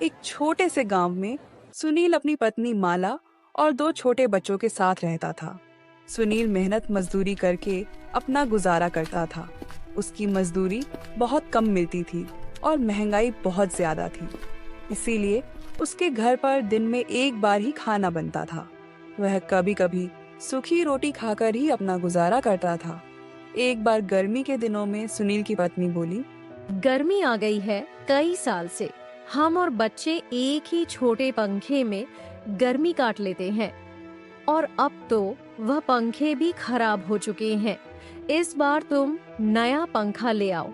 एक छोटे से गांव में सुनील अपनी पत्नी माला और दो छोटे बच्चों के साथ रहता था। सुनील मेहनत मजदूरी करके अपना गुजारा करता था। उसकी मजदूरी बहुत कम मिलती थी और महंगाई बहुत ज्यादा थी, इसीलिए उसके घर पर दिन में एक बार ही खाना बनता था। वह कभी कभी सूखी रोटी खाकर ही अपना गुजारा करता था। एक बार गर्मी के दिनों में सुनील की पत्नी बोली, गर्मी आ गई है। कई साल से हम और बच्चे एक ही छोटे पंखे में गर्मी काट लेते हैं और अब तो वह पंखे भी खराब हो चुके हैं। इस बार तुम नया पंखा ले आओ।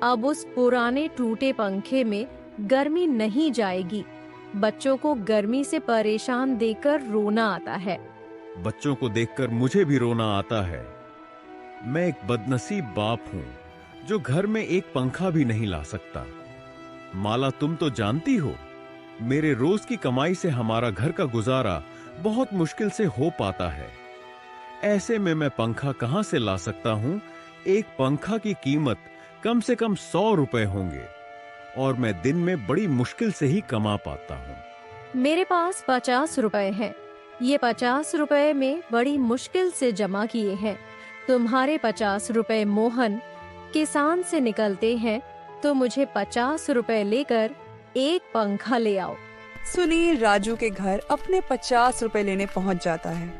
अब उस पुराने टूटे पंखे में गर्मी नहीं जाएगी। बच्चों को गर्मी से परेशान देखकर रोना आता है। बच्चों को देखकर मुझे भी रोना आता है। मैं एक बदनसीब बाप हूं जो घर में एक पंखा भी नहीं ला सकता। माला, तुम तो जानती हो, मेरे रोज की कमाई से हमारा घर का गुजारा बहुत मुश्किल से हो पाता है। ऐसे में मैं पंखा कहां से ला सकता हूं? एक पंखा की कीमत कम से कम 100 रुपए होंगे और मैं दिन में बड़ी मुश्किल से ही कमा पाता हूं। मेरे पास 50 रुपए हैं। ये 50 रुपए में बड़ी मुश्किल से जमा किए हैं। तुम्हारे 50 रुपए मोहन किसान से निकलते हैं, तो मुझे 50 रुपए लेकर एक पंखा ले आओ। सुनील राजू के घर अपने 50 रुपए लेने पहुंच जाता है।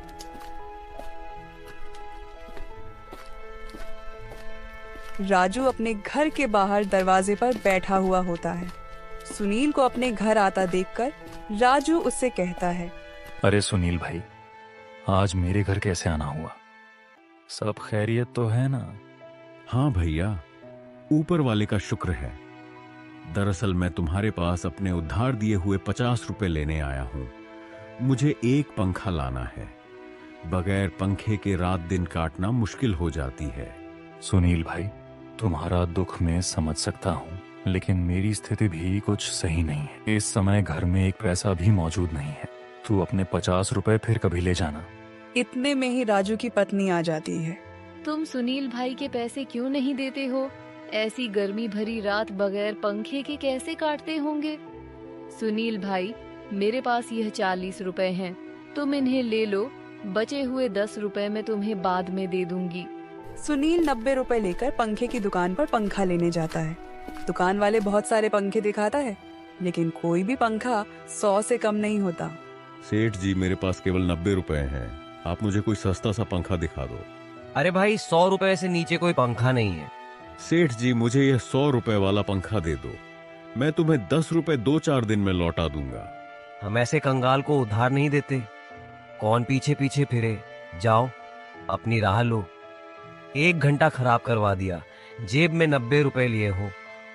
राजू अपने घर के बाहर दरवाजे पर बैठा हुआ होता है। सुनील को अपने घर आता देखकर राजू उससे कहता है, अरे सुनील भाई, आज मेरे घर कैसे आना हुआ? सब खैरियत तो है ना? हाँ भैया, ऊपर वाले का शुक्र है। दरअसल मैं तुम्हारे पास अपने उधार दिए हुए 50 रुपए लेने आया हूं। मुझे एक पंखा लाना है। बगैर पंखे के रात दिन काटना मुश्किल हो जाती है। सुनील भाई, तुम्हारा दुख मैं समझ सकता हूँ, लेकिन मेरी स्थिति भी कुछ सही नहीं है। इस समय घर में एक पैसा भी मौजूद नहीं है। तू अपने 50 रुपए फिर कभी ले जाना। इतने में ही राजू की पत्नी आ जाती है। तुम सुनील भाई के पैसे क्यों नहीं देते हो? ऐसी गर्मी भरी रात बगैर पंखे के कैसे काटते होंगे? सुनील भाई, मेरे पास यह 40 रुपए हैं, तुम इन्हें ले लो। बचे हुए 10 रुपए मैं तुम्हें बाद में दे दूंगी। सुनील 90 रुपए लेकर पंखे की दुकान पर पंखा लेने जाता है। दुकान वाले बहुत सारे पंखे दिखाता है, लेकिन कोई भी पंखा 100 से कम नहीं होता। सेठ जी, मेरे पास केवल 90 रुपए हैं। आप मुझे कोई सस्ता सा पंखा दिखा दो। अरे भाई, 100 रुपए से नीचे कोई पंखा नहीं है। सेठ जी, मुझे यह 100 रुपए वाला पंखा दे दो। मैं तुम्हें 10 रुपए 2-4 दिन में लौटा दूंगा। हम ऐसे कंगाल को उधार नहीं देते। कौन पीछे पीछे फिरे? जाओ, अपनी राह लो। 1 घंटा खराब करवा दिया। जेब में 90 रुपए लिए हो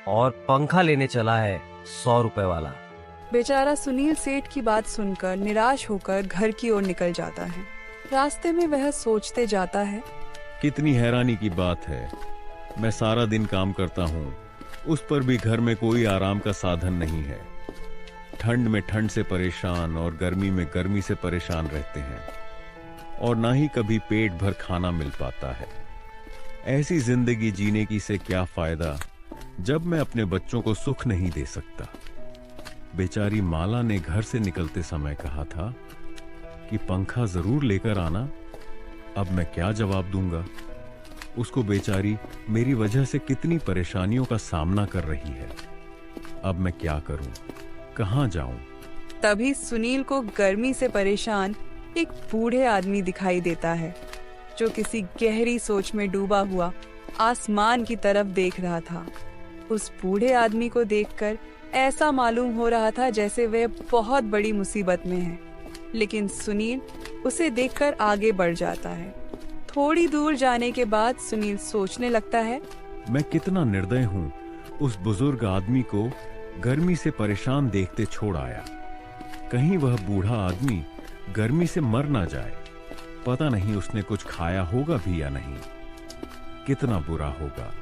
और पंखा लेने चला है 100 रुपए वाला। बेचारा सुनील सेठ की बात सुनकर निराश होकर घर की ओर निकल जाता है। रास्ते में वह सोचते जाता है, कितनी हैरानी की बात है। मैं सारा दिन काम करता हूँ, उस पर भी घर में कोई आराम का साधन नहीं है। ठंड में ठंड से परेशान और गर्मी में गर्मी से परेशान रहते हैं और ना ही कभी पेट भर खाना मिल पाता है। ऐसी जिंदगी जीने की से क्या फायदा जब मैं अपने बच्चों को सुख नहीं दे सकता। बेचारी माला ने घर से निकलते समय कहा था कि पंखा जरूर लेकर आना। अब मैं क्या जवाब दूंगा? उसको बेचारी मेरी वजह से कितनी परेशानियों का सामना कर रही है। अब मैं क्या करूं? कहां जाऊं? तभी सुनील को गर्मी से परेशान एक बूढ़े आदमी दिखाई देता है, जो किसी गहरी सोच में डूबा हुआ आसमान की तरफ देख रहा था। उस बूढ़े आदमी को देखकर ऐसा मालूम हो रहा था जैसे वह बहुत बड़ी मुसीबत में है, लेकिन सुनील उसे देखकर आगे बढ़ जाता है। थोड़ी दूर जाने के बाद सुनील सोचने लगता है, मैं कितना निर्दय हूं, उस बुजुर्ग आदमी को गर्मी से परेशान देखते छोड़ आया। कहीं वह बूढ़ा आदमी गर्मी से मर ना जाए। पता नहीं उसने कुछ खाया होगा भी या नहीं। कितना बुरा होगा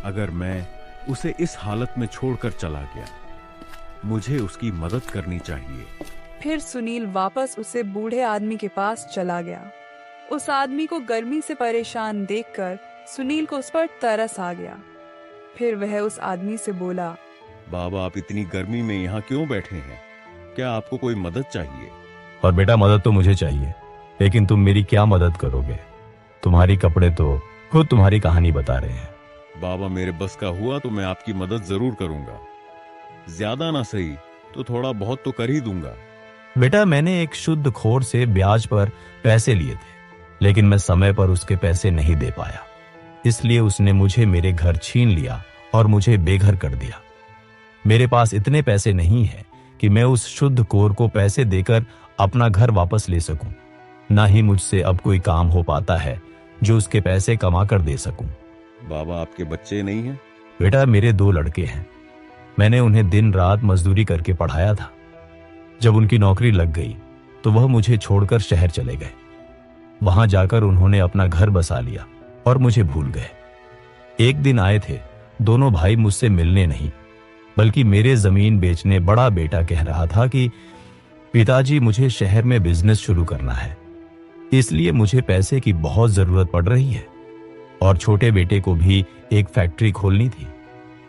अगर मैं उसे इस हालत में छोड़कर चला गया। मुझे उसकी मदद करनी चाहिए। फिर सुनील वापस उसे बूढ़े आदमी के पास चला गया। उस आदमी को गर्मी से परेशान देखकर सुनील को उस पर तरस आ गया। फिर वह उस आदमी से बोला, बाबा, आप इतनी गर्मी में यहाँ क्यों बैठे हैं? क्या आपको कोई मदद चाहिए? और बेटा, मदद तो मुझे चाहिए, लेकिन तुम मेरी क्या मदद करोगे? तुम्हारी कपड़े तो खुद तुम्हारी कहानी बता रहे हैं। बाबा, मेरे बस का हुआ तो मैं आपकी मदद जरूर करूंगा। ज्यादा ना सही तो थोड़ा बहुत तो कर ही दूंगा। बेटा, मैंने एक शुद्ध खोर से ब्याज पर पैसे लिए थे, लेकिन मैं समय पर उसके पैसे नहीं दे पाया, इसलिए उसने मुझे मेरे घर छीन लिया और मुझे बेघर कर दिया। मेरे पास इतने पैसे नहीं हैं कि मैं उस शुद्ध खोर को पैसे देकर अपना घर वापस ले सकूं। ना ही मुझसे अब कोई काम हो पाता है जो उसके पैसे कमा कर दे सकूं। बाबा, आपके बच्चे नहीं हैं? बेटा, मेरे 2 लड़के हैं। मैंने उन्हें दिन रात मजदूरी करके पढ़ाया था। जब उनकी नौकरी लग गई तो वह मुझे छोड़कर शहर चले गए। वहां जाकर उन्होंने अपना घर बसा लिया और मुझे भूल गए। एक दिन आए थे, दोनों भाई मुझसे मिलने नहीं, बल्कि मेरे जमीन बेचने बड़ा बेटा कह रहा था कि पिताजी, मुझे शहर में बिजनेस शुरू करना है, इसलिए मुझे पैसे की बहुत जरूरत पड़ रही है, और छोटे बेटे को भी एक फैक्ट्री खोलनी थी।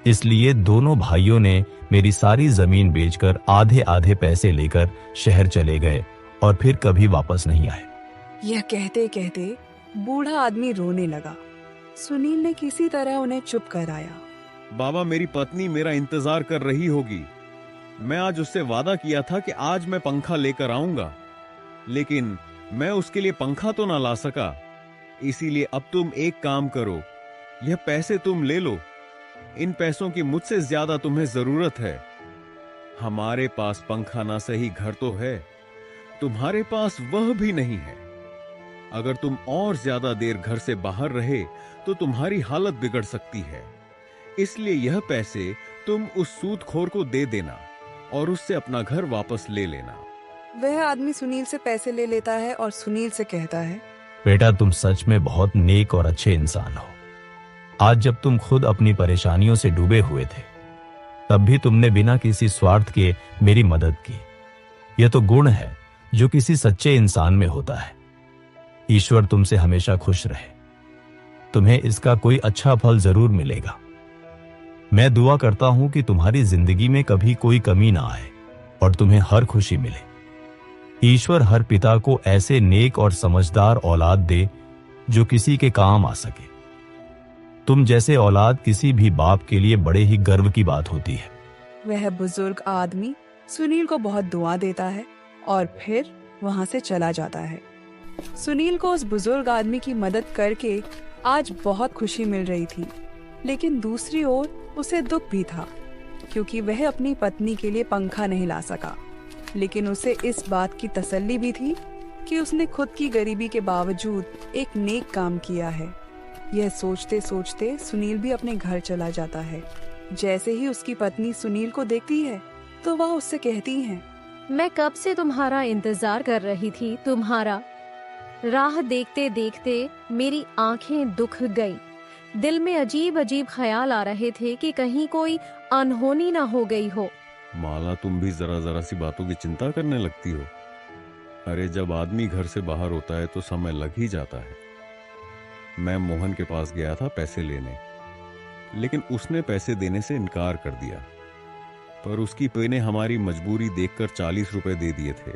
इसलिए दोनों भाइयों ने मेरी सारी जमीन बेचकर आधे आधे पैसे लेकर शहर चले गए और फिर कभी वापस नहीं आए। यह कहते कहते बूढ़ा आदमी रोने लगा। सुनील ने किसी तरह उन्हें चुप कराया। बाबा, मेरी पत्नी मेरा इंतजार कर रही होगी। मैं आज उससे वादा किया था कि आज मैं पंखा लेकर आऊंगा, लेकिन मैं उसके लिए पंखा तो ना ला सका। इसीलिए अब तुम एक काम करो, यह पैसे तुम ले लो। इन पैसों की मुझसे ज्यादा तुम्हें जरूरत है। हमारे पास पंखा ना सही घर तो है, तुम्हारे पास वह भी नहीं है। अगर तुम और ज्यादा देर घर से बाहर रहे तो तुम्हारी हालत बिगड़ सकती है। इसलिए यह पैसे तुम उस सूदखोर को दे देना और उससे अपना घर वापस ले लेना। वह आदमी सुनील से पैसे ले लेता है और सुनील से कहता है, बेटा, तुम सच में बहुत नेक और अच्छे इंसान हो। आज जब तुम खुद अपनी परेशानियों से डूबे हुए थे, तब भी तुमने बिना किसी स्वार्थ के मेरी मदद की। यह तो गुण है जो किसी सच्चे इंसान में होता है। ईश्वर तुमसे हमेशा खुश रहे। तुम्हें इसका कोई अच्छा फल जरूर मिलेगा। मैं दुआ करता हूं कि तुम्हारी जिंदगी में कभी कोई कमी ना आए और तुम्हें हर खुशी मिले। ईश्वर हर पिता को ऐसे नेक और समझदार औलाद दे जो किसी के काम आ सके। तुम जैसे औलाद किसी भी बाप के लिए बड़े ही गर्व की बात होती है। वह बुजुर्ग आदमी सुनील को बहुत दुआ देता है और फिर वहां से चला जाता है। सुनील को उस बुजुर्ग आदमी की मदद करके आज बहुत खुशी मिल रही थी, लेकिन दूसरी ओर उसे दुख भी था, क्योंकि वह अपनी पत्नी के लिए पंखा नहीं ला सका। लेकिन उसे इस बात की तसल्ली भी थी कि उसने खुद की गरीबी के बावजूद एक नेक काम किया है। यह सोचते सोचते सुनील भी अपने घर चला जाता है। जैसे ही उसकी पत्नी सुनील को देखती है तो वह उससे कहती है, मैं कब से तुम्हारा इंतजार कर रही थी। तुम्हारा राह देखते देखते मेरी आंखें दुख गई। दिल में अजीब अजीब ख्याल आ रहे थे कि कहीं कोई अनहोनी ना हो गई हो। माला, तुम भी जरा जरा सी बातों की चिंता करने लगती हो। अरे, जब आदमी घर से बाहर होता है तो समय लग ही जाता है। मैं मोहन के पास गया था पैसे लेने, लेकिन उसने पैसे देने से इनकार कर दिया। पर उसकी पत्नी ने हमारी मजबूरी देखकर 40 रुपए दे दिए थे।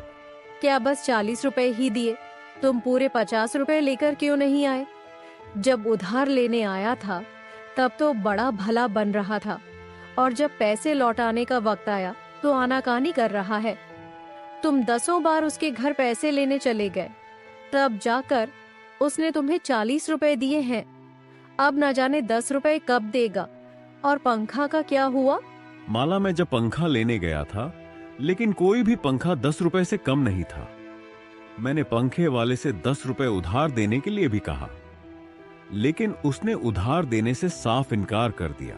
क्या बस 40 रुपए ही दिए? तुम पूरे 50 रुपए लेकर क्यों नहीं आए? जब उधार लेने आया था तब तो बड़ा भला बन रहा था, और जब पैसे लौटाने का वक्त आया तो आनाकानी कर रहा है। तुम 10 बार उसके घर पैसे लेने चले गए, तब जाकर उसने तुम्हें 40 रुपए दिए हैं। अब न जाने 10 रुपए कब देगा। और पंखा का क्या हुआ? माला, मैं जब पंखा लेने गया था, लेकिन कोई भी पंखा 10 रुपए से कम नहीं था। मैंने पंखे वाले से 10 रुपए उधार देने के लिए भी कहा, लेकिन उसने उधार देने से साफ इनकार कर दिया।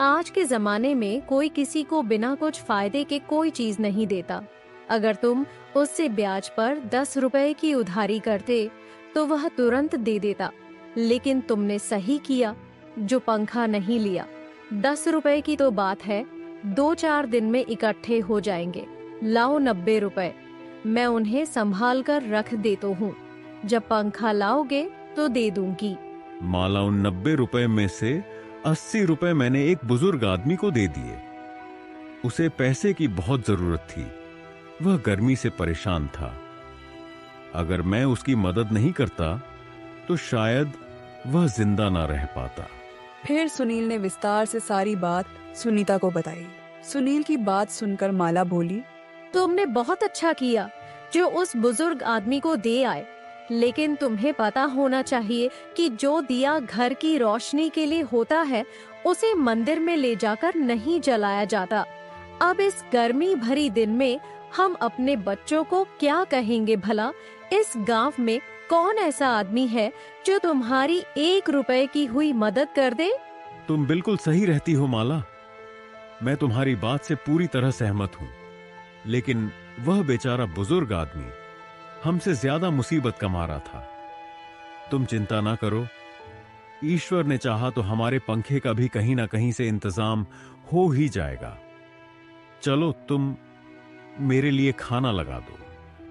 आज के जमाने में कोई किसी को बिना कुछ फायदे के कोई चीज नहीं देता। अगर तुम उससे ब्याज पर 10 रुपए की उधारी करते तो वह तुरंत दे देता, लेकिन तुमने सही किया जो पंखा नहीं लिया। 10 रुपए की तो बात है, 2-4 दिन में इकट्ठे हो जाएंगे। लाओ 90 रुपए, मैं उन्हें संभाल कर रख देता हूँ। जब पंखा लाओगे तो दे दूंगी। माला, उन 90 रुपए में से 80 रुपए मैंने एक बुजुर्ग आदमी को दे दिए। उसे पैसे की बहुत जरूरत थी। वह गर्मी से परेशान था। अगर मैं उसकी मदद नहीं करता तो शायद वह जिंदा ना रह पाता। फिर सुनील ने विस्तार से सारी बात सुनीता को बताई। सुनील की बात सुनकर माला बोली, तुमने बहुत अच्छा किया जो उस बुजुर्ग आदमी को दे आए, लेकिन तुम्हें पता होना चाहिए कि जो दिया घर की रोशनी के लिए होता है उसे मंदिर में ले जाकर नहीं जलाया जाता। अब इस गर्मी भरी दिन में हम अपने बच्चों को क्या कहेंगे भला? इस गांव में कौन ऐसा आदमी है जो तुम्हारी 1 रुपए की हुई मदद कर दे? तुम बिल्कुल सही रहती हो माला, मैं तुम्हारी बात से पूरी तरह सहमत हूं। लेकिन वह बेचारा बुजुर्ग आदमी हमसे ज्यादा मुसीबत कमा रहा था। तुम चिंता ना करो, ईश्वर ने चाहा तो हमारे पंखे का भी कहीं ना कहीं से इंतजाम हो ही जाएगा। चलो तुम मेरे लिए खाना लगा दो,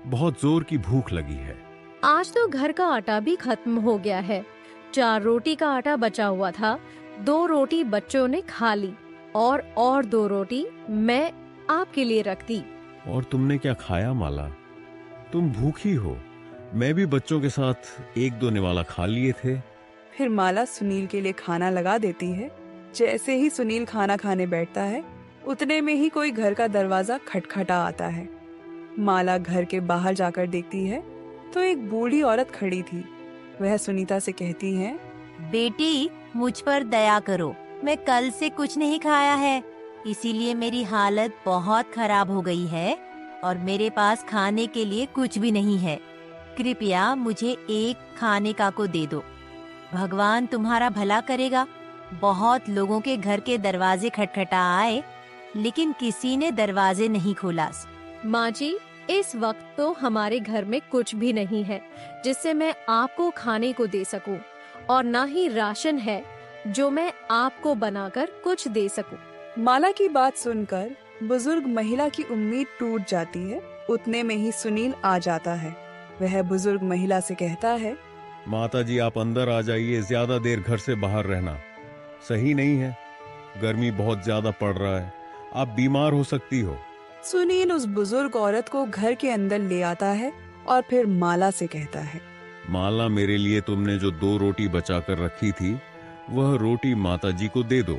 बहुत जोर की भूख लगी है। आज तो घर का आटा भी खत्म हो गया है। 4 रोटी का आटा बचा हुआ था, 2 रोटी बच्चों ने खा ली और 2 रोटी मैं आपके लिए रख दी। और तुमने क्या खाया माला? तुम भूखी हो। मैं भी बच्चों के साथ 1-2 निवाला खा लिए थे। फिर माला सुनील के लिए खाना लगा देती है। जैसे ही सुनील खाना खाने बैठता है उतने में ही कोई घर का दरवाजा खटखटा आता है। माला घर के बाहर जाकर देखती है तो एक बूढ़ी औरत खड़ी थी। वह सुनीता से कहती है, बेटी मुझ पर दया करो, मैं कल से कुछ नहीं खाया है, इसीलिए मेरी हालत बहुत खराब हो गई है और मेरे पास खाने के लिए कुछ भी नहीं है। कृपया मुझे एक खाने का को दे दो, भगवान तुम्हारा भला करेगा। बहुत लोगों के घर के दरवाजे खटखटा आए लेकिन किसी ने दरवाजे नहीं खोला। माँ जी, इस वक्त तो हमारे घर में कुछ भी नहीं है जिससे मैं आपको खाने को दे सकूं, और ना ही राशन है जो मैं आपको बनाकर कुछ दे सकूं। माला की बात सुनकर बुजुर्ग महिला की उम्मीद टूट जाती है। उतने में ही सुनील आ जाता है। वह बुजुर्ग महिला से कहता है, माता जी आप अंदर आ जाइए, ज्यादा देर घर से बाहर रहना सही नहीं है। गर्मी बहुत ज्यादा पड़ रहा है, आप बीमार हो सकती हो। सुनील उस बुजुर्ग औरत को घर के अंदर ले आता है और फिर माला से कहता है, माला मेरे लिए तुमने जो 2 रोटी बचा कर रखी थी वह रोटी माता जी को दे दो।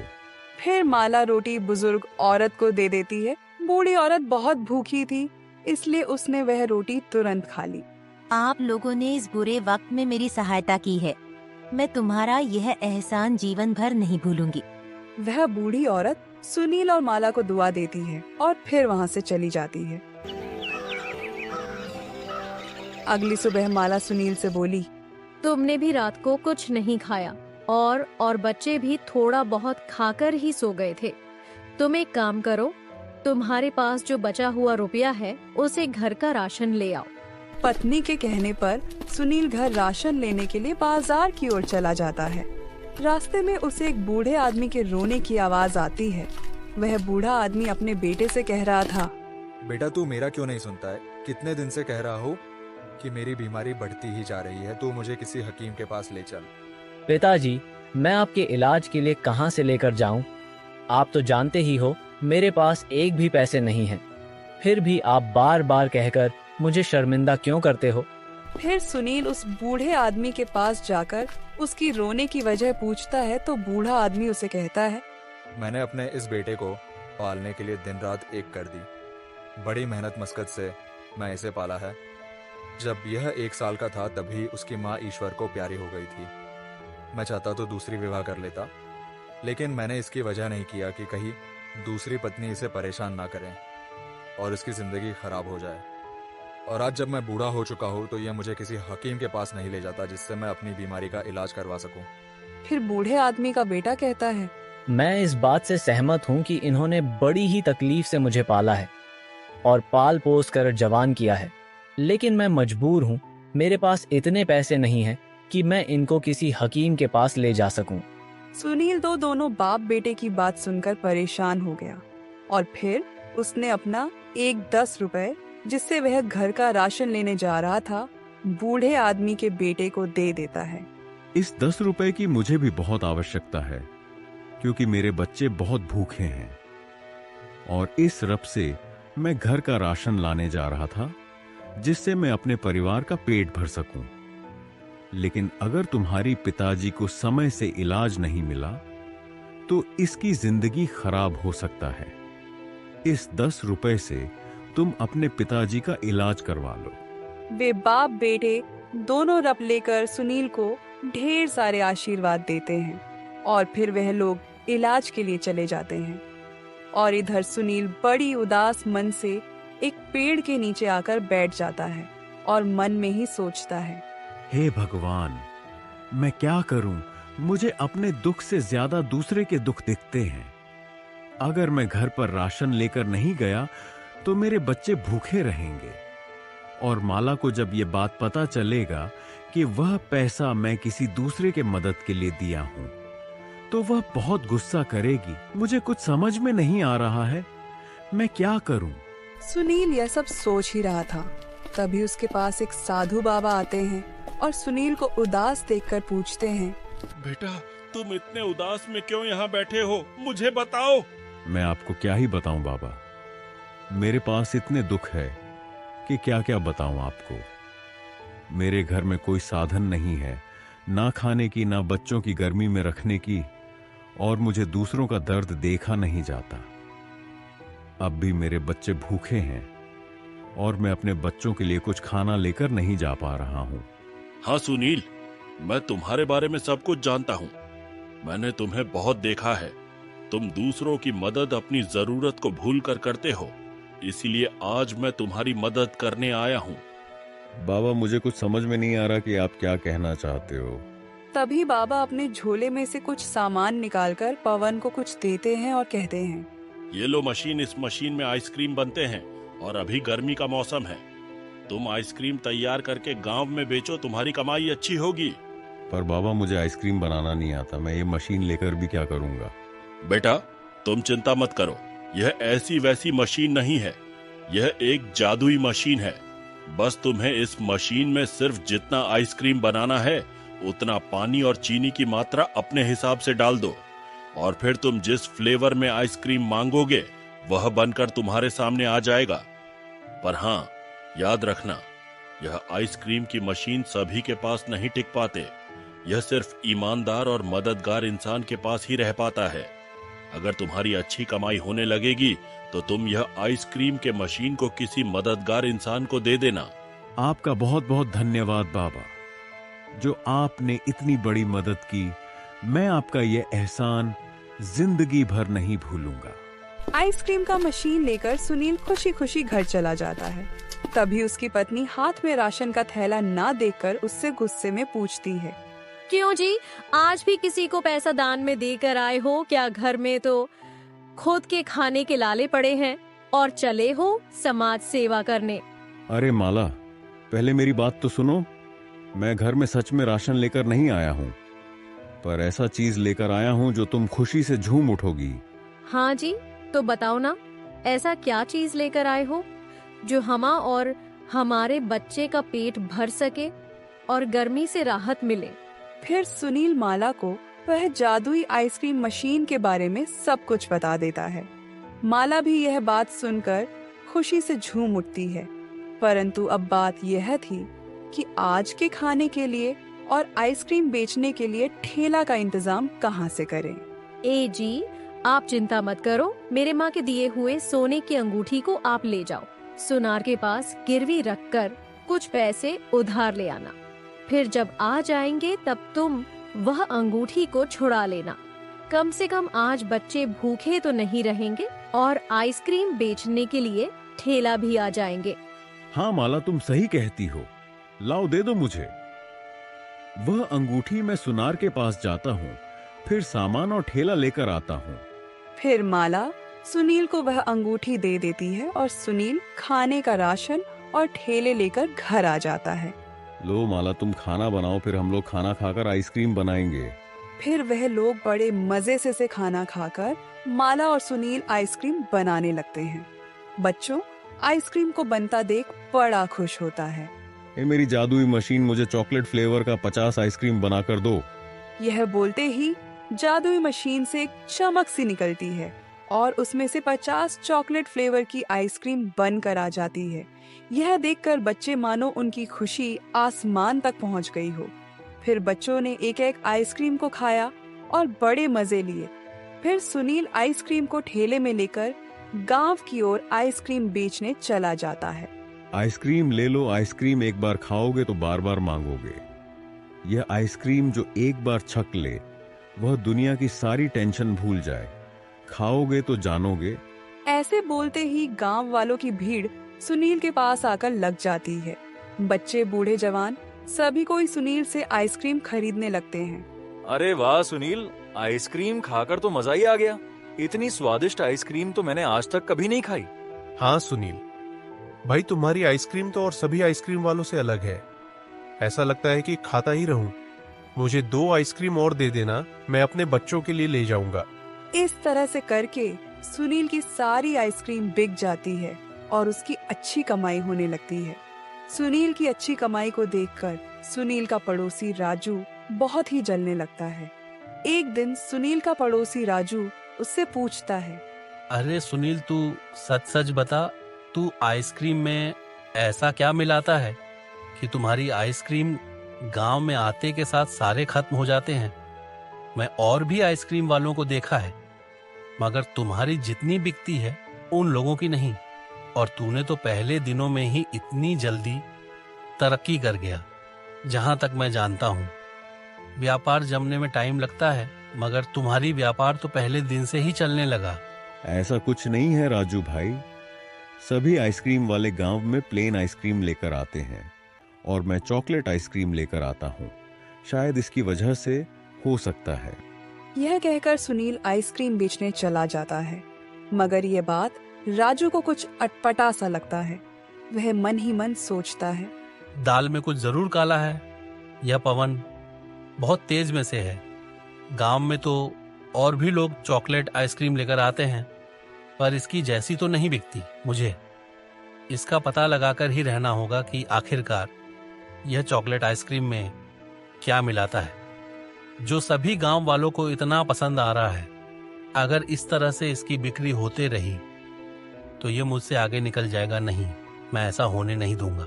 फिर माला रोटी बुजुर्ग औरत को दे देती है। बूढ़ी औरत बहुत भूखी थी, इसलिए उसने वह रोटी तुरंत खा ली। आप लोगों ने इस बुरे वक्त में मेरी सहायता की है, मैं तुम्हारा यह एहसान जीवन भर नहीं भूलूंगी। वह बूढ़ी औरत सुनील और माला को दुआ देती है और फिर वहाँ से चली जाती है। अगली सुबह माला सुनील से बोली, तुमने भी रात को कुछ नहीं खाया और बच्चे भी थोड़ा बहुत खाकर ही सो गए थे। तुम एक काम करो, तुम्हारे पास जो बचा हुआ रुपया है उसे घर का राशन ले आओ। पत्नी के कहने पर सुनील घर राशन लेने के लिए बाजार की ओर चला जाता है। रास्ते में उसे एक बूढ़े आदमी के रोने की आवाज आती है। वह बूढ़ा आदमी अपने बेटे से कह रहा था, बेटा तू मेरा क्यों नहीं सुनता है? कितने दिन से कह रहा हूँ कि मेरी बीमारी बढ़ती ही जा रही है, तू मुझे किसी हकीम के पास ले चल। पिताजी, मैं आपके इलाज के लिए कहाँ से लेकर जाऊं? आप तो जानते ही हो मेरे पास एक भी पैसे नहीं हैं। फिर भी आप बार बार कहकर मुझे शर्मिंदा क्यों करते हो? फिर सुनील उस बूढ़े आदमी के पास जाकर उसकी रोने की वजह पूछता है तो बूढ़ा आदमी उसे कहता है, मैंने अपने इस बेटे को पालने के लिए दिन रात एक कर दी। बड़ी मेहनत मशक्कत से मैं इसे पाला है। जब यह 1 साल का था तभी उसकी माँ ईश्वर को प्यारी हो गई थी। मैं चाहता तो दूसरी विवाह कर लेता, लेकिन मैंने इसकी वजह नहीं किया कि कहीं दूसरी पत्नी इसे परेशान ना करे और इसकी जिंदगी खराब हो जाए। और आज जब मैं बूढ़ा हो चुका हूँ तो यह मुझे किसी हकीम के पास नहीं ले जाता जिससे मैं अपनी बीमारी का इलाज करवा सकूं। फिर बूढ़े आदमी का बेटा कहता है, मैं इस बात से सहमत हूँ कि इन्होंने बड़ी ही तकलीफ से मुझे पाला है और पाल पोस कर जवान किया है, लेकिन मैं मजबूर हूँ। मेरे पास इतने पैसे नहीं हैं कि मैं इनको किसी हकीम के पास ले जा सकूं। सुनील तो दोनों बाप बेटे की बात सुनकर परेशान हो गया और फिर उसने अपना एक 10 रुपए जिससे वह घर का राशन लेने जा रहा था बूढ़े आदमी के बेटे को दे देता है। इस 10 रुपए की मुझे भी बहुत आवश्यकता है क्योंकि मेरे बच्चे बहुत भूखे हैं। और इस रब से मैं घर का राशन लाने जा रहा था, जिससे मैं अपने परिवार का पेट भर सकूं। लेकिन अगर तुम्हारी पिताजी को समय से इलाज नहीं मिला तो इसकी जिंदगी खराब हो सकता है। इस 10 रुपए से तुम अपने पिताजी का इलाज करवा लो। वे बाप बेटे दोनों रब लेकर सुनील को ढेर सारे आशीर्वाद देते हैं और फिर वह लोग इलाज के लिए चले जाते हैं। और इधर सुनील बड़ी उदास मन से एक पेड़ के नीचे आकर बैठ जाता है और मन में ही सोचता है, हे भगवान, मैं क्या करूं? मुझे अपने दुख से ज्यादा दूसरे के दुख दिखते हैं। अगर मैं घर पर राशन लेकर नहीं गया तो मेरे बच्चे भूखे रहेंगे, और माला को जब ये बात पता चलेगा कि वह पैसा मैं किसी दूसरे के मदद के लिए दिया हूं, तो वह बहुत गुस्सा करेगी। मुझे कुछ समझ में नहीं आ रहा है, मैं क्या करूं? सुनील यह सब सोच ही रहा था, तभी उसके पास एक साधु बाबा आते हैं और सुनील को उदास देखकर पूछते हैं, बेटा, तुम इतने उदास में क्यों यहाँ बैठे हो? मुझे बताओ। मैं आपको क्या ही बताऊं बाबा, मेरे पास इतने दुख है कि क्या क्या बताऊं आपको। मेरे घर में कोई साधन नहीं है, ना खाने की, ना बच्चों की गर्मी में रखने की, और मुझे दूसरों का दर्द देखा नहीं जाता। अब भी मेरे बच्चे भूखे हैं और मैं अपने बच्चों के लिए कुछ खाना लेकर नहीं जा पा रहा हूं। हाँ सुनील, मैं तुम्हारे बारे में सब कुछ जानता हूँ। मैंने तुम्हें बहुत देखा है। तुम दूसरों की मदद अपनी जरूरत को भूलकर करते हो, इसीलिए आज मैं तुम्हारी मदद करने आया हूँ। बाबा, मुझे कुछ समझ में नहीं आ रहा कि आप क्या कहना चाहते हो। तभी बाबा अपने झोले में से कुछ सामान निकालकर पवन को कुछ देते हैं और कहते हैं, ये लो मशीन, इस मशीन में आइसक्रीम बनते हैं और अभी गर्मी का मौसम है। तुम आइसक्रीम तैयार करके गांव में बेचो, तुम्हारी कमाई अच्छी होगी। पर बाबा, मुझे आइसक्रीम बनाना नहीं आता, मैं ये मशीन लेकर भी क्या करूंगा? बेटा, तुम चिंता मत करो, यह ऐसी वैसी मशीन नहीं है, यह एक जादुई मशीन है। बस तुम्हें इस मशीन में सिर्फ जितना आइसक्रीम बनाना है उतना पानी और चीनी की मात्रा अपने हिसाब से डाल दो, और फिर तुम जिस फ्लेवर में आइसक्रीम मांगोगे वह बनकर तुम्हारे सामने आ जाएगा। पर हाँ, याद रखना, यह आइसक्रीम की मशीन सभी के पास नहीं टिक पाते। यह सिर्फ ईमानदार और मददगार इंसान के पास ही रह पाता है। अगर तुम्हारी अच्छी कमाई होने लगेगी तो तुम यह आइसक्रीम के मशीन को किसी मददगार इंसान को दे देना। आपका बहुत बहुत धन्यवाद बाबा, जो आपने इतनी बड़ी मदद की। मैं आपका ये एहसान जिंदगी भर नहीं भूलूंगा। आइसक्रीम का मशीन लेकर सुनील खुशी खुशी घर चला जाता है। तभी उसकी पत्नी हाथ में राशन का थैला ना देखकर उससे गुस्से में पूछती है, क्यों जी, आज भी किसी को पैसा दान में देकर आए हो क्या? घर में तो खुद के खाने के लाले पड़े हैं और चले हो समाज सेवा करने। अरे माला, पहले मेरी बात तो सुनो। मैं घर में सच में राशन लेकर नहीं आया हूँ, पर ऐसा चीज लेकर आया हूँ जो तुम खुशी से झूम उठोगी। हाँ जी, तो बताओ ना, ऐसा क्या चीज लेकर आए हो जो हमा और हमारे बच्चे का पेट भर सके और गर्मी से राहत मिले। फिर सुनील माला को वह जादुई आइसक्रीम मशीन के बारे में सब कुछ बता देता है। माला भी यह बात सुनकर खुशी से झूम उठती है, परंतु अब बात यह थी कि आज के खाने के लिए और आइसक्रीम बेचने के लिए ठेला का इंतजाम कहाँ से करें। ए जी, आप चिंता मत करो, मेरे माँ के दिए हुए सोने की अंगूठी को आप ले जाओ। सुनार के पास गिरवी रखकर कुछ पैसे उधार ले आना। फिर जब आ जाएंगे तब तुम वह अंगूठी को छुड़ा लेना। कम से कम आज बच्चे भूखे तो नहीं रहेंगे और आइसक्रीम बेचने के लिए ठेला भी आ जाएंगे। हाँ माला, तुम सही कहती हो, लाओ दे दो मुझे। वह अंगूठी मैं सुनार के पास जाता हूँ, फिर सामान और ठेला लेकर आता हूँ। फिर माला सुनील को वह अंगूठी दे देती है और सुनील खाने का राशन और ठेले लेकर घर आ जाता है। लो माला, तुम खाना बनाओ, फिर हम लोग खाना खाकर आइसक्रीम बनाएंगे। फिर वह लोग बड़े मजे से खाना खाकर माला और सुनील आइसक्रीम बनाने लगते हैं। बच्चों आइसक्रीम को बनता देख बड़ा खुश होता है। ए मेरी जादुई मशीन, मुझे चॉकलेट फ्लेवर का 50 आइसक्रीम बनाकर दो। यह बोलते ही जादुई मशीन से एक चमक सी निकलती है और उसमें से 50 चॉकलेट फ्लेवर की आइसक्रीम बनकर आ जाती है। यह देखकर बच्चे मानो उनकी खुशी आसमान तक पहुंच गई हो। फिर बच्चों ने एक एक आइसक्रीम को खाया और बड़े मजे लिए। फिर सुनील आइसक्रीम को ठेले में लेकर गांव की ओर आइसक्रीम बेचने चला जाता है। आइसक्रीम ले लो, आइसक्रीम एक बार खाओगे तो बार बार मांगोगे। यह आइसक्रीम जो एक बार छक ले वह दुनिया की सारी टेंशन भूल जाए। खाओगे तो जानोगे। ऐसे बोलते ही गांव वालों की भीड़ सुनील के पास आकर लग जाती है। बच्चे बूढ़े जवान सभी कोई सुनील से आइसक्रीम खरीदने लगते हैं। अरे वाह सुनील, आइसक्रीम खाकर तो मजा ही आ गया। इतनी स्वादिष्ट आइसक्रीम तो मैंने आज तक कभी नहीं खाई। हाँ सुनील भाई, तुम्हारी आइसक्रीम तो और सभी आइसक्रीम वालों से अलग है। ऐसा लगता है कि खाता ही रहूं। मुझे 2 आइसक्रीम और दे देना, मैं अपने बच्चों के लिए ले जाऊंगा। इस तरह से करके सुनील की सारी आइसक्रीम बिक जाती है और उसकी अच्छी कमाई होने लगती है। सुनील की अच्छी कमाई को देखकर सुनील का पड़ोसी राजू बहुत ही जलने लगता है। एक दिन सुनील का पड़ोसी राजू उससे पूछता है, अरे सुनील, तू सच सच बता, तू आइसक्रीम में ऐसा क्या मिलाता है कि तुम्हारी आइसक्रीम गांव में आते के साथ सारे खत्म हो जाते हैं? मैं और भी आइसक्रीम वालों को देखा है, मगर तुम्हारी जितनी बिकती है उन लोगों की नहीं। और तूने तो पहले दिनों में ही इतनी जल्दी तरक्की कर गया। जहां तक मैं जानता हूं, व्यापार जमने में टाइम लगता है, मगर तुम्हारी व्यापार तो पहले दिन से ही चलने लगा। ऐसा कुछ नहीं है राजू भाई। सभी आइसक्रीम वाले गांव में प्लेन आइसक्रीम लेकर आते हैं और मैं चॉकलेट आइसक्रीम लेकर आता हूँ। शायद इसकी वजह से हो सकता है। यह कहकर सुनील आइसक्रीम बेचने चला जाता है, मगर यह बात राजू को कुछ अटपटा सा लगता है। वह मन ही मन सोचता है, दाल में कुछ जरूर काला है। यह पवन बहुत तेज में से है। गांव में तो और भी लोग चॉकलेट आइसक्रीम लेकर आते हैं, पर इसकी जैसी तो नहीं बिकती। मुझे इसका पता लगाकर ही रहना होगा कि आखिरकार यह चॉकलेट आइसक्रीम में क्या मिलाता है जो सभी गांव वालों को इतना पसंद आ रहा है। अगर इस तरह से इसकी बिक्री होते रही तो ये मुझसे आगे निकल जाएगा। नहीं, मैं ऐसा होने नहीं दूंगा।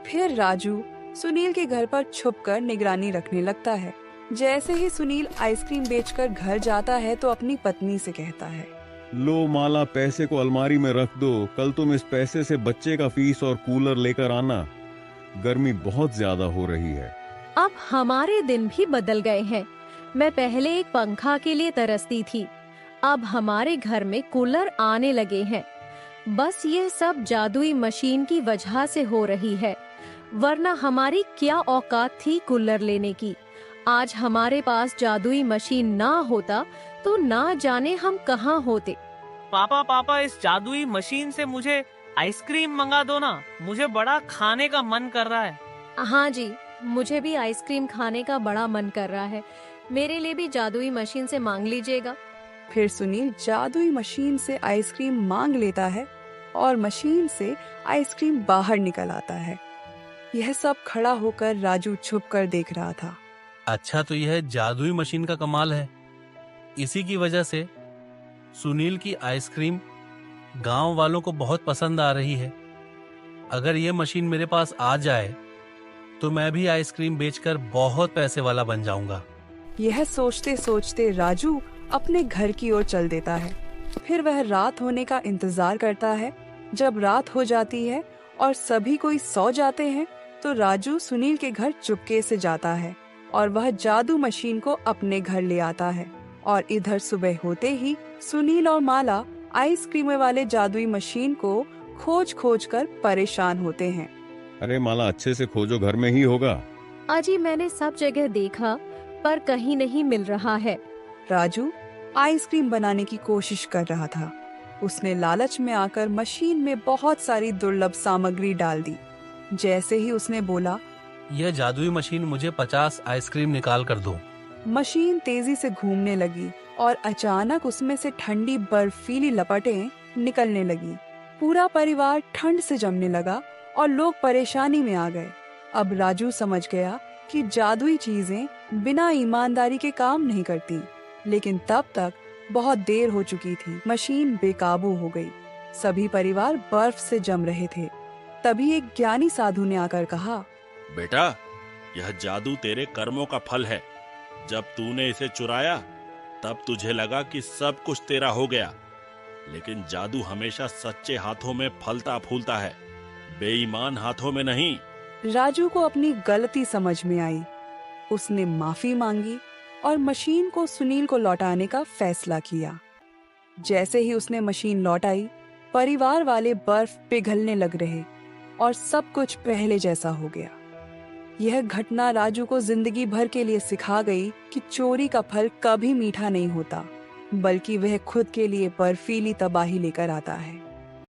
फिर राजू सुनील के घर पर छुपकर निगरानी रखने लगता है। जैसे ही सुनील आइसक्रीम बेचकर घर जाता है तो अपनी पत्नी से कहता है, लो माला, पैसे को अलमारी में रख दो। कल तुम इस पैसे से बच्चे का फीस और कूलर लेकर आना। गर्मी बहुत ज्यादा हो रही है। अब हमारे दिन भी बदल गए हैं। मैं पहले एक पंखा के लिए तरसती थी, अब हमारे घर में कूलर आने लगे हैं। बस ये सब जादुई मशीन की वजह से हो रही है, वरना हमारी क्या औकात थी कूलर लेने की। आज हमारे पास जादुई मशीन ना होता तो ना जाने हम कहाँ होते। पापा, इस जादुई मशीन से मुझे आइसक्रीम मंगा दो ना, मुझे बड़ा खाने का मन कर रहा है। हाँ जी, मुझे भी आइसक्रीम खाने का बड़ा मन कर रहा है। मेरे लिए भी जादुई मशीन से मांग लीजिएगा। फिर सुनील जादुई मशीन से आइसक्रीम मांग लेता है और मशीन से आइसक्रीम बाहर निकल आता है। यह सब खड़ा होकर राजू छुप कर देख रहा था। अच्छा, तो यह जादुई मशीन का कमाल है। इसी की वजह से सुनील की आइसक्रीम गांव वालों को बहुत पसंद आ रही है। अगर यह मशीन मेरे पास आ जाए तो मैं भी आइसक्रीम बेचकर बहुत पैसे वाला बन जाऊंगा। यह सोचते सोचते राजू अपने घर की ओर चल देता है। फिर वह रात होने का इंतजार करता है। जब रात हो जाती है और सभी कोई सो जाते हैं तो राजू सुनील के घर चुपके से जाता है और वह जादू मशीन को अपने घर ले आता है। और इधर सुबह होते ही सुनील और माला आइसक्रीम वाले जादुई मशीन को खोज खोज कर परेशान होते हैं। अरे माला, अच्छे से खोजो, घर में ही होगा। अजी, मैंने सब जगह देखा पर कहीं नहीं मिल रहा है। राजू आइसक्रीम बनाने की कोशिश कर रहा था। उसने लालच में आकर मशीन में बहुत सारी दुर्लभ सामग्री डाल दी। जैसे ही उसने बोला, यह जादुई मशीन मुझे 50 आइसक्रीम निकाल कर दो। मशीन तेजी से घूमने लगी और अचानक उसमें से ठंडी बर्फीली लपटें निकलने लगी। पूरा परिवार ठंड से जमने लगा और लोग परेशानी में आ गए। अब राजू समझ गया कि जादुई चीजें बिना ईमानदारी के काम नहीं करती, लेकिन तब तक बहुत देर हो चुकी थी। मशीन बेकाबू हो गई। सभी परिवार बर्फ से जम रहे थे। तभी एक ज्ञानी साधु ने आकर कहा, बेटा, यह जादू तेरे कर्मों का फल है। जब तूने इसे चुराया तब तुझे लगा कि सब कुछ तेरा हो गया, लेकिन जादू हमेशा सच्चे हाथों में फलता फूलता है, बेईमान हाथों में नहीं। राजू को अपनी गलती समझ में आई। उसने माफी मांगी और मशीन को सुनील को लौटाने का फैसला किया। जैसे ही उसने मशीन लौटाई, परिवार वाले बर्फ पिघलने लग रहे और सब कुछ पहले जैसा हो गया। यह घटना राजू को जिंदगी भर के लिए सिखा गई कि चोरी का फल कभी मीठा नहीं होता, बल्कि वह खुद के लिए बर्फीली तबाही लेकर आता है।